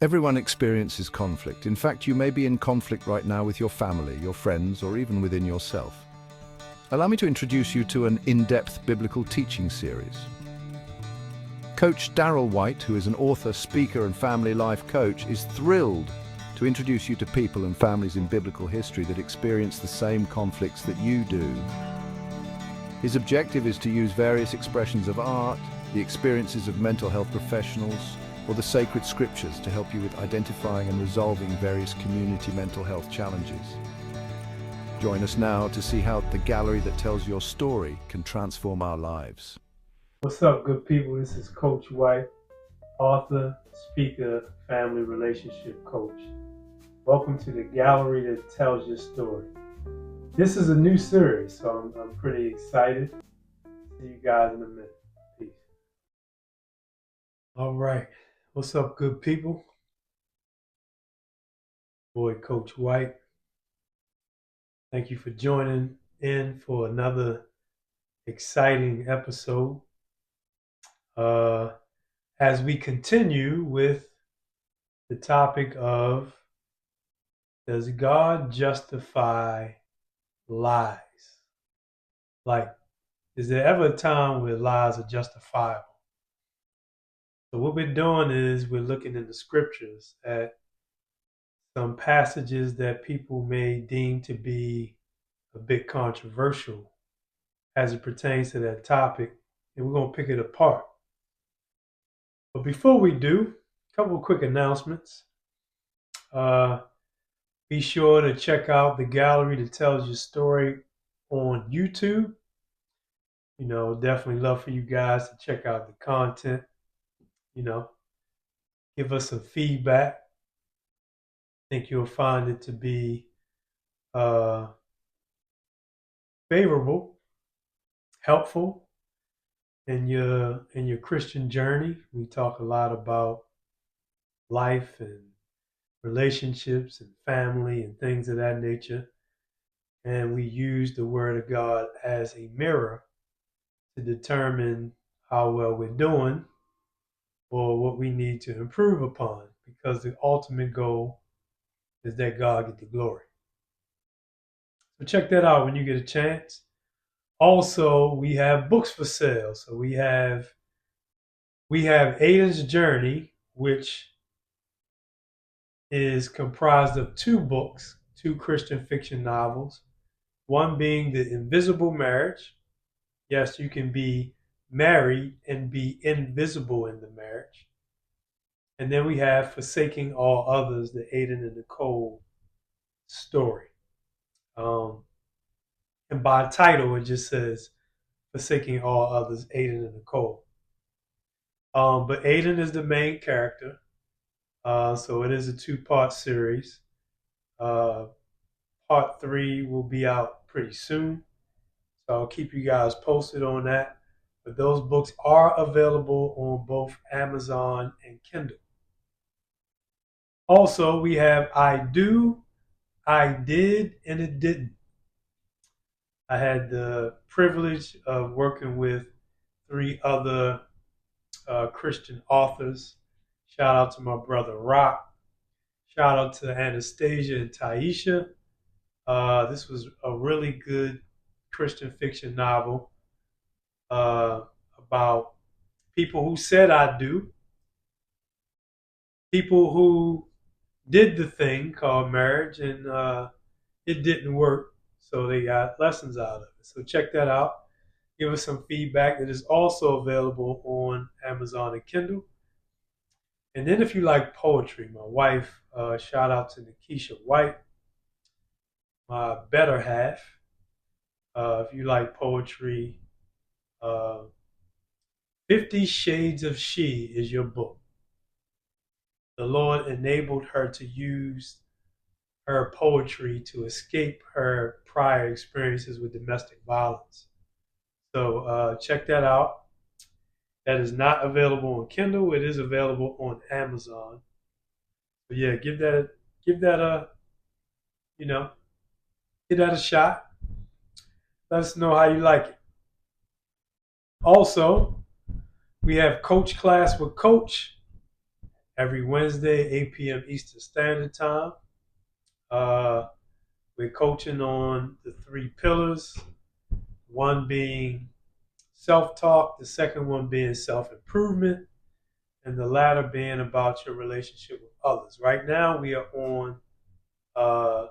Everyone experiences conflict. In fact, you may be in conflict right now with your family, your friends, or even within yourself. Allow me to introduce you to an in-depth biblical teaching series. Coach Darrell White, who is an author, speaker, and family life coach, is thrilled to introduce you to people and families in biblical history that experience the same conflicts that you do. His objective is to use various expressions of art, the experiences of mental health professionals, or the sacred scriptures to help you with identifying and resolving various community mental health challenges. Join us now to see how the gallery that tells your story can transform our lives. What's up, good people? This is Coach White, author, speaker, family relationship coach. Welcome to the gallery that tells your story. This is a new series, so I'm pretty excited. See you guys in a minute. Peace. All right. What's up, good people? Boy, Coach White. Thank you for joining in for another exciting episode. As we continue with the topic of, does God justify lies? Like, is there ever a time where lies are justifiable? So what we're doing is we're looking in the scriptures at some passages that people may deem to be a bit controversial as it pertains to that topic, and we're going to pick it apart. But before we do, a couple of quick announcements. Be sure to check out the gallery that tells your story on YouTube. You know, definitely love for you guys to check out the content. You know, give us some feedback. I think you'll find it to be favorable, helpful in your Christian journey. We talk a lot about life and relationships and family and things of that nature. And we use the Word of God as a mirror to determine how well we're doing or what we need to improve upon, because the ultimate goal is that God get the glory. So check that out when you get a chance. Also, we have books for sale. So we have Aiden's Journey, which is comprised of two books, two Christian fiction novels. One being The Invisible Marriage. Yes, you can be married and be invisible in the marriage. And then we have Forsaking All Others, the Aiden and Nicole story. And by title, it just says Forsaking All Others, Aiden and Nicole. But Aiden is the main character. So it is a two-part series. Part 3 will be out pretty soon. So I'll keep you guys posted on that. But those books are available on both Amazon and Kindle. Also, we have I Do, I Did, and It Didn't. I had the privilege of working with 3 other Christian authors. Shout out to my brother Rock. Shout out to Anastasia and Taisha. This was a really good Christian fiction novel about people who said I do, people who did the thing called marriage, and it didn't work. So they got lessons out of it. So check that out. Give us some feedback. It is also available on Amazon and Kindle. And then if you like poetry, my wife, shout out to Nikisha White, my better half. If you like poetry, 50 Shades of She is your book. The Lord enabled her to use her poetry to escape her prior experiences with domestic violence. So check that out. That is not available on Kindle. It is available on Amazon. But yeah, give that a give that a shot. Let us know how you like it. Also, we have Coach Class with Coach every Wednesday, 8 p.m. Eastern Standard Time. We're coaching on the three pillars, one being self-talk, the second one being self-improvement, and the latter being about your relationship with others. Right now, we are on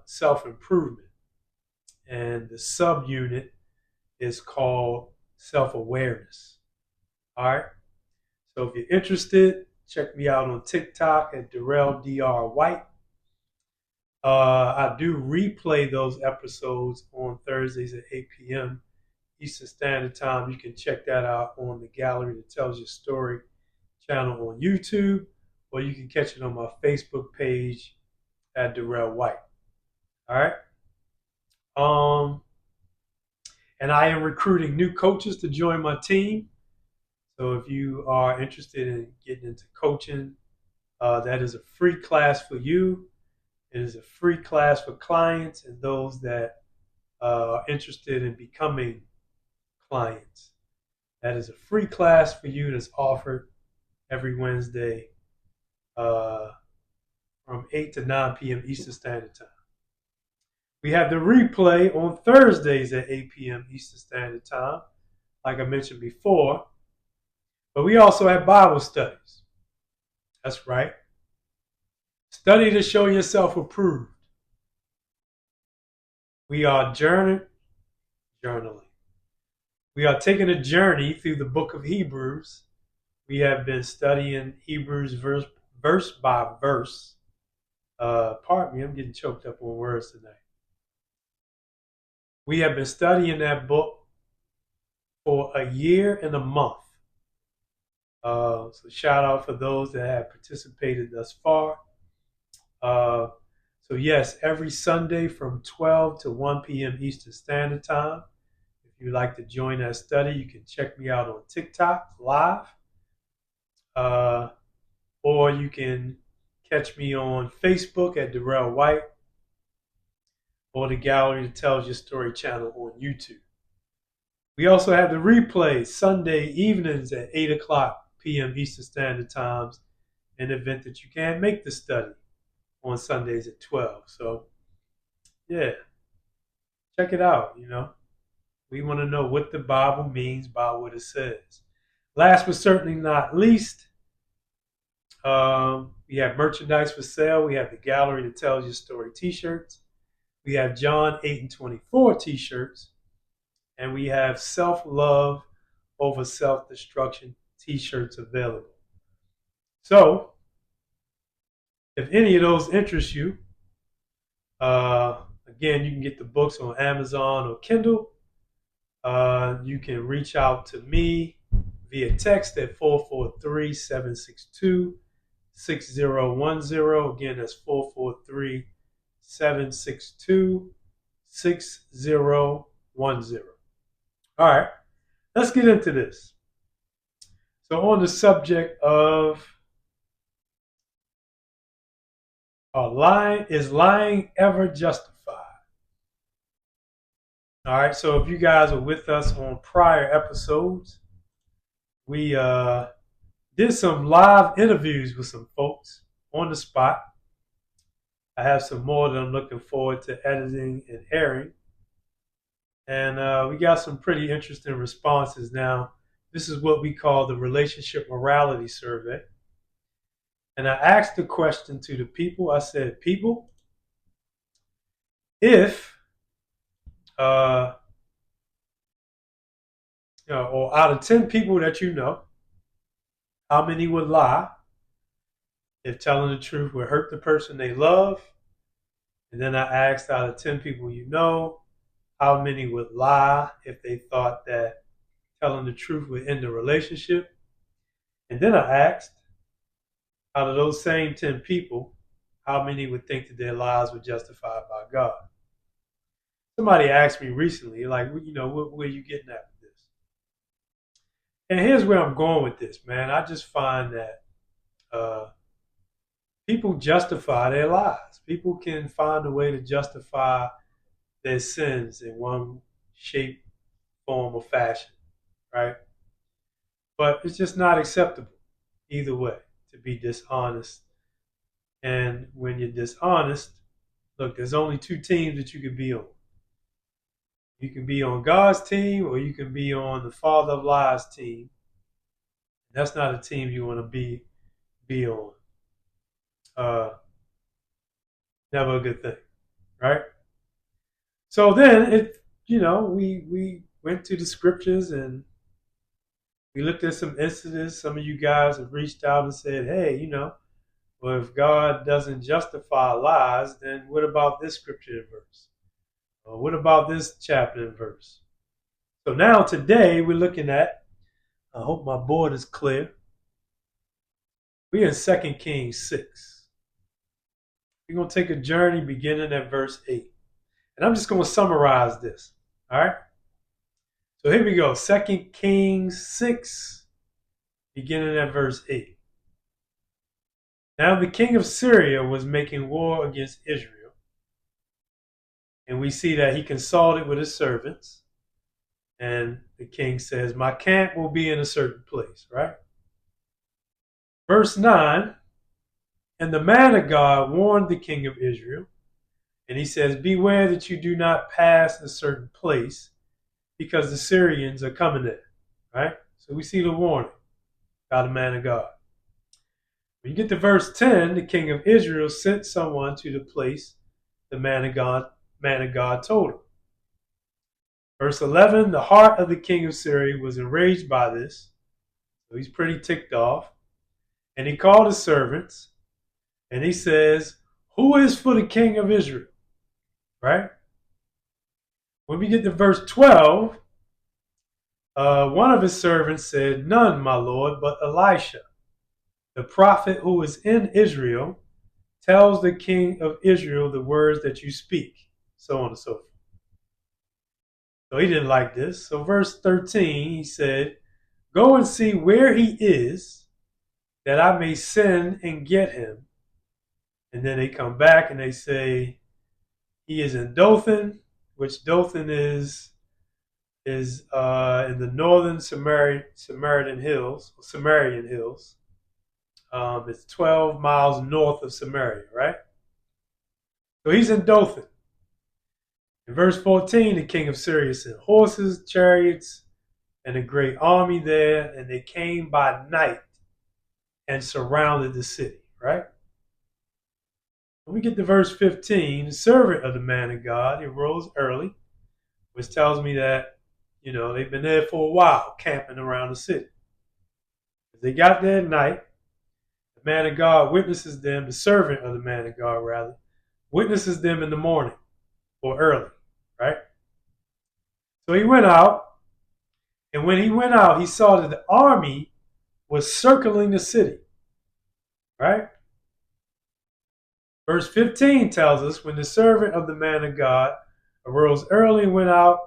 self-improvement, and the subunit is called self-awareness. All right. So if you're interested, check me out on TikTok at Darrell Dr. White. I do replay those episodes on Thursdays at 8 p.m. Eastern Standard Time. You can check that out on the Gallery That Tells Your Story channel on YouTube, or you can catch it on my Facebook page at Darrell White. All right. And I am recruiting new coaches to join my team. So if you are interested in getting into coaching, that is a free class for you. It is a free class for clients and those that are interested in becoming clients. That is a free class for you that's offered every Wednesday from 8 to 9 p.m. Eastern Standard Time. We have the replay on Thursdays at 8 p.m. Eastern Standard Time, like I mentioned before. But we also have Bible studies. That's right. Study to show yourself approved. We are journaling. We are taking a journey through the book of Hebrews. We have been studying Hebrews verse by verse. Pardon me, I'm getting choked up on words tonight. We have been studying that book for a year and a month. So shout out for those that have participated thus far. So yes, every Sunday from 12 to 1 p.m. Eastern Standard Time. If you'd like to join that study, you can check me out on TikTok live. Or you can catch me on Facebook at Darrell White, or the Gallery That Tells Your Story channel on YouTube. We also have the replay Sunday evenings at 8 o'clock p.m. Eastern Standard Times, in the event that you can't make the study on Sundays at 12. So, yeah, check it out, We want to know what the Bible means by what it says. Last but certainly not least, we have merchandise for sale. We have the Gallery That Tells Your Story t-shirts. We have John 8 and 24 t-shirts. And we have self-love over self-destruction t-shirts available. So, if any of those interest you, again, you can get the books on Amazon or Kindle. You can reach out to me via text at 443-762-6010. Again, that's 443-762-6010. All right, let's get into this. So on the subject of is lying ever justified? All right, so if you guys are with us on prior episodes, we did some live interviews with some folks on the spot. I have some more that I'm looking forward to editing and airing. And we got some pretty interesting responses. Now, this is what we call the Relationship Morality Survey. And I asked the question to the people. I said, people, if, or out of 10 people that you know, how many would lie if telling the truth would hurt the person they love? And then I asked, out of 10 people you know, how many would lie if they thought that telling the truth would end the relationship? And then I asked, out of those same 10 people, how many would think that their lies were justified by God? Somebody asked me recently, like, where are you getting at with this? And here's where I'm going with this, man. I just find that people justify their lies. People can find a way to justify their sins in one shape, form, or fashion, right? But it's just not acceptable either way to be dishonest. And when you're dishonest, look, there's only two teams that you can be on. You can be on God's team or you can be on the father of lies team. That's not a team you want to be on. Never a good thing, right? So then we went to the scriptures and we looked at some incidents. Some of you guys have reached out and said, hey, well, if God doesn't justify lies, then what about this scripture and verse? Or what about this chapter and verse? So now today we're looking at, I hope my board is clear. We're in 2 Kings 6. We're going to take a journey beginning at verse 8. And I'm just going to summarize this. All right? So here we go. 2 Kings 6, beginning at verse 8. Now the king of Syria was making war against Israel. And we see that he consulted with his servants. And the king says, my camp will be in a certain place, right? Verse 9, and the man of God warned the king of Israel. And he says, beware that you do not pass a certain place because the Syrians are coming there, right? So we see the warning by the man of God. When you get to verse 10, the king of Israel sent someone to the place the man of God told him. Verse 11, the heart of the king of Syria was enraged by this. So he's pretty ticked off. And he called his servants and he says, who is for the king of Israel? Right? When we get to verse 12, one of his servants said, none, my lord, but Elisha, the prophet who is in Israel, tells the king of Israel the words that you speak, so on and so forth. So he didn't like this. So verse 13, he said, go and see where he is, that I may send and get him. And then they come back and they say, he is in Dothan, which Dothan is in the northern Samaritan hills. It's 12 miles north of Samaria, right? So he's in Dothan. In verse 14, the king of Syria sent horses, chariots, and a great army there, and they came by night and surrounded the city, right? When we get to verse 15, the servant of the man of God, he rose early, which tells me that, they've been there for a while, camping around the city. As they got there at night, the man of God witnesses them, the servant of the man of God, rather, witnesses them in the morning or early, right? So he went out, and when he went out, he saw that the army was circling the city, right? Verse 15 tells us, when the servant of the man of God arose early and went out,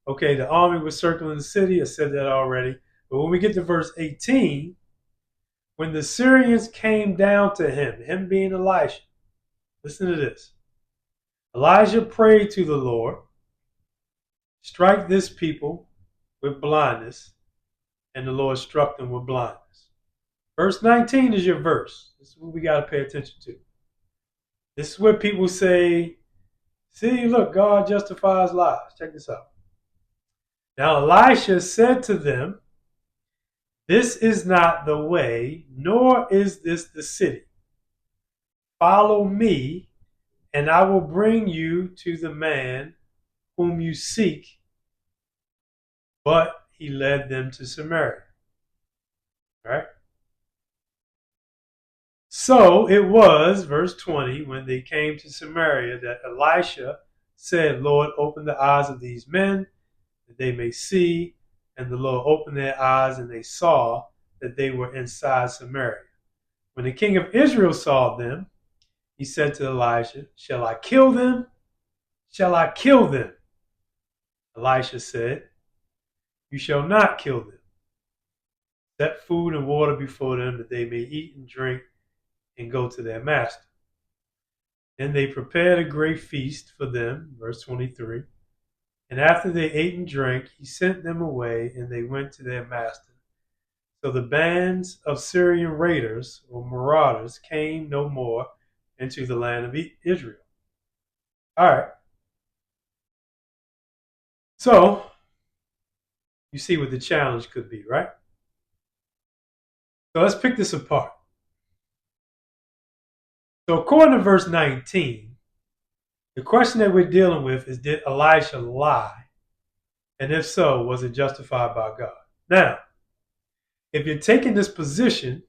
okay, the army was circling the city. I said that already. But when we get to verse 18, when the Syrians came down to him being Elisha, listen to this. Elijah prayed to the Lord, strike this people with blindness, and the Lord struck them with blindness. Verse 19 is your verse. This is what we got to pay attention to. This is where people say, see, look, God justifies lies. Check this out. Now Elisha said to them, this is not the way, nor is this the city. Follow me, and I will bring you to the man whom you seek. But he led them to Samaria. Right? So it was, verse 20, when they came to Samaria, that Elisha said, Lord, open the eyes of these men, that they may see. And the Lord opened their eyes, and they saw that they were inside Samaria. When the king of Israel saw them, he said to Elisha, shall I kill them? Shall I kill them? Elisha said, you shall not kill them. Set food and water before them, that they may eat and drink and go to their master. Then they prepared a great feast for them, verse 23. And after they ate and drank, he sent them away, and they went to their master. So the bands of Syrian raiders or marauders came no more into the land of Israel. All right. So you see what the challenge could be, right? So let's pick this apart. So according to verse 19, the question that we're dealing with is, did Elisha lie? And if so, was it justified by God? Now, if you're taking this position,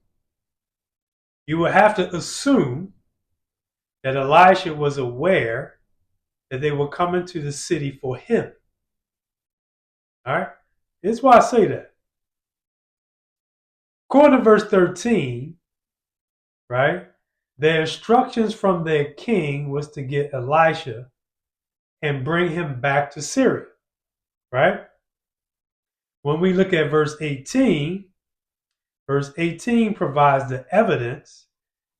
you will have to assume that Elisha was aware that they were coming to the city for him. All right? Here's why I say that. According to verse 13, right, their instructions from their king was to get Elisha and bring him back to Syria, right? When we look at verse 18 provides the evidence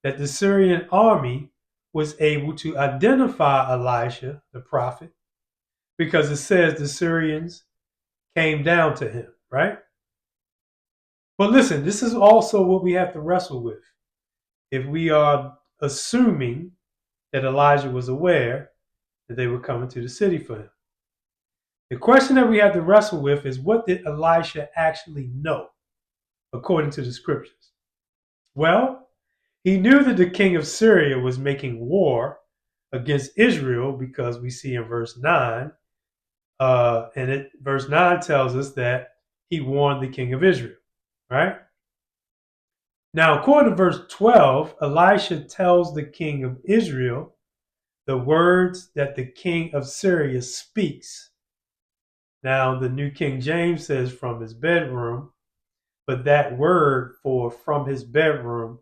that the Syrian army was able to identify Elisha, the prophet, because it says the Syrians came down to him, right? But listen, this is also what we have to wrestle with. If we are assuming that Elijah was aware that they were coming to the city for him. The question that we have to wrestle with is, what did Elisha actually know, according to the scriptures? Well, he knew that the king of Syria was making war against Israel, because we see in verse 9, verse 9 tells us that he warned the king of Israel, right? Now, according to verse 12, Elisha tells the king of Israel the words that the king of Syria speaks. Now, the New King James says from his bedroom, but that word for from his bedroom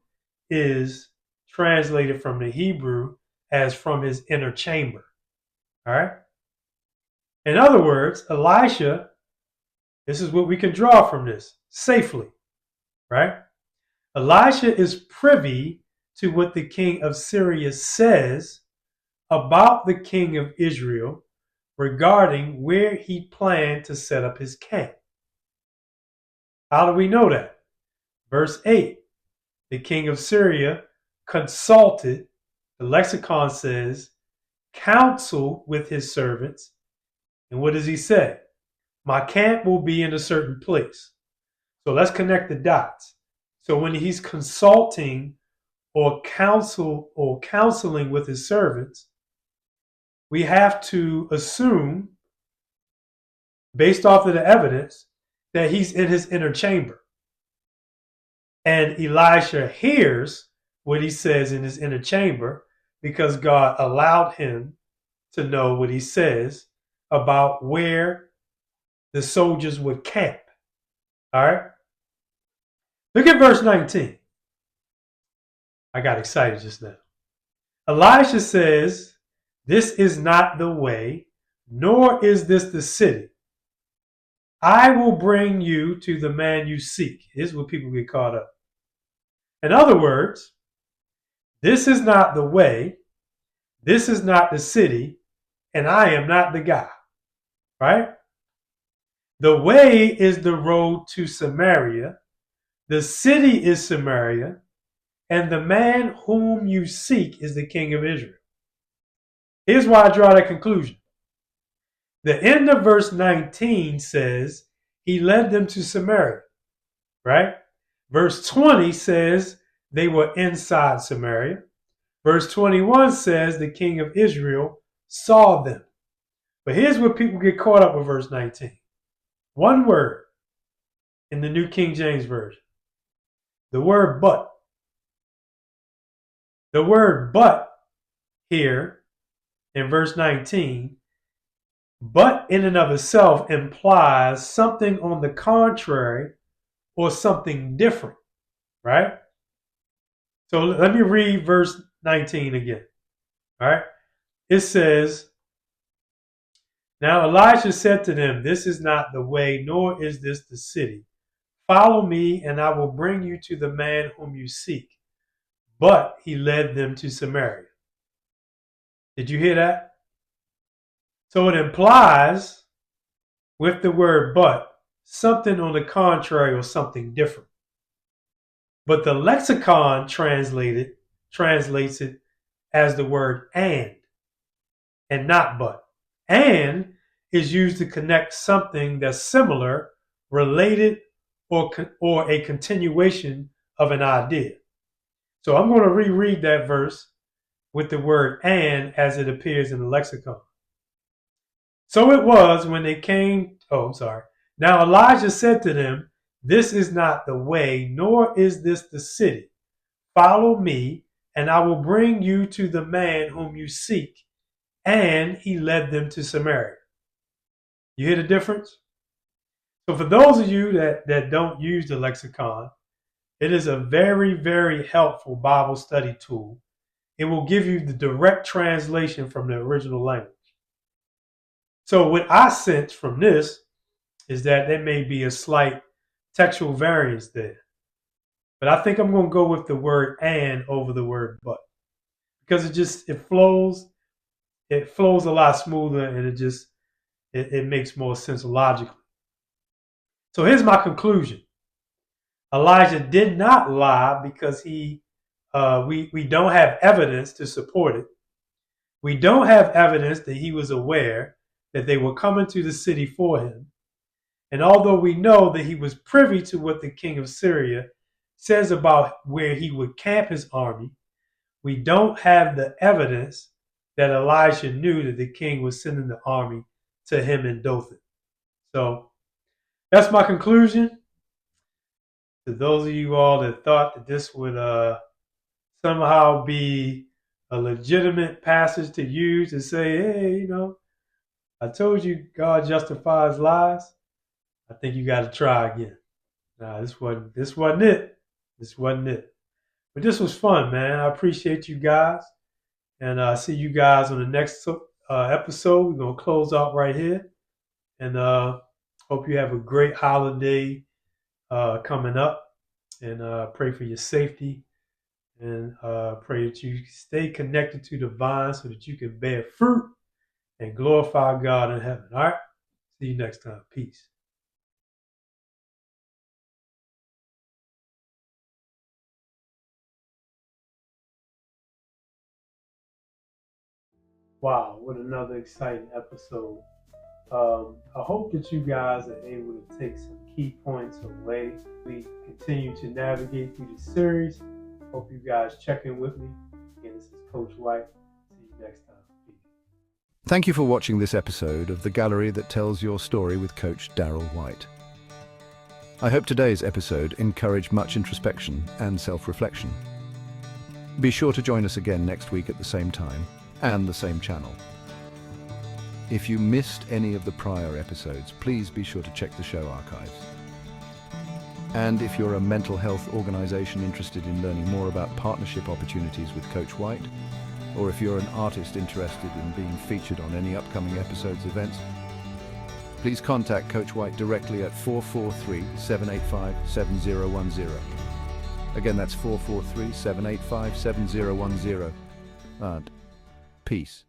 is translated from the Hebrew as from his inner chamber. All right? In other words, Elisha, this is what we can draw from this safely, right? Elisha is privy to what the king of Syria says about the king of Israel regarding where he planned to set up his camp. How do we know that? Verse 8, the king of Syria consulted, the lexicon says, counsel with his servants. And what does he say? My camp will be in a certain place. So let's connect the dots. So when he's consulting or counseling with his servants, we have to assume, based off of the evidence, that he's in his inner chamber. And Elisha hears what he says in his inner chamber because God allowed him to know what he says about where the soldiers would camp. All right? Look at verse 19. I got excited just now. Elisha says, this is not the way, nor is this the city. I will bring you to the man you seek. Here's where people get caught up. In other words, this is not the way, this is not the city, and I am not the guy. Right? The way is the road to Samaria. The city is Samaria, and the man whom you seek is the king of Israel. Here's why I draw that conclusion. The end of verse 19 says he led them to Samaria, right? Verse 20 says they were inside Samaria. Verse 21 says the king of Israel saw them. But here's where people get caught up with verse 19. One word in the New King James Version. The word but. The word but here in verse 19, but in and of itself implies something on the contrary or something different, right? So let me read verse 19 again, all right? It says, now Elijah said to them, this is not the way, nor is this the city. Follow me, and I will bring you to the man whom you seek. But he led them to Samaria. Did you hear that? So it implies, with the word but, something on the contrary or something different. But the lexicon translates it as the word and not but. And is used to connect something that's similar, related, or a continuation of an idea. So I'm going to reread that verse with the word and as it appears in the lexicon. So it was when they came, Now Elijah said to them, this is not the way, nor is this the city. Follow me, and I will bring you to the man whom you seek. And he led them to Samaria. You hear the difference? So for those of you that don't use the lexicon, it is a very, very helpful Bible study tool. It will give you the direct translation from the original language. So what I sense from this is that there may be a slight textual variance there. But I think I'm going to go with the word and over the word but. Because it flows a lot smoother, and it makes more sense logically. So here's my conclusion. Elijah did not lie because we don't have evidence to support it. We don't have evidence that he was aware that they were coming to the city for him. And although we know that he was privy to what the king of Syria says about where he would camp his army, we don't have the evidence that Elijah knew that the king was sending the army to him in Dothan. So that's my conclusion. To those of you all that thought that this would somehow be a legitimate passage to use to say, hey, I told you God justifies lies, I think you got to try again. Nah, this wasn't it. This wasn't it. But this was fun, man. I appreciate you guys. And I see you guys on the next episode. We're going to close out right here. And hope you have a great holiday coming up. And pray for your safety. And pray that you stay connected to the vine so that you can bear fruit and glorify God in heaven. All right? See you next time. Peace. Wow, what another exciting episode. I hope that you guys are able to take some key points away. We continue to navigate through this series. Hope you guys check in with me. Again, this is Coach White. See you next time. Peace. Thank you for watching this episode of The Gallery That Tells Your Story with Coach Daryl White. I hope today's episode encouraged much introspection and self-reflection. Be sure to join us again next week at the same time and the same channel. If you missed any of the prior episodes, please be sure to check the show archives. And if you're a mental health organization interested in learning more about partnership opportunities with Coach White, or if you're an artist interested in being featured on any upcoming episode's events, please contact Coach White directly at 443-785-7010. Again, that's 443-785-7010. And peace.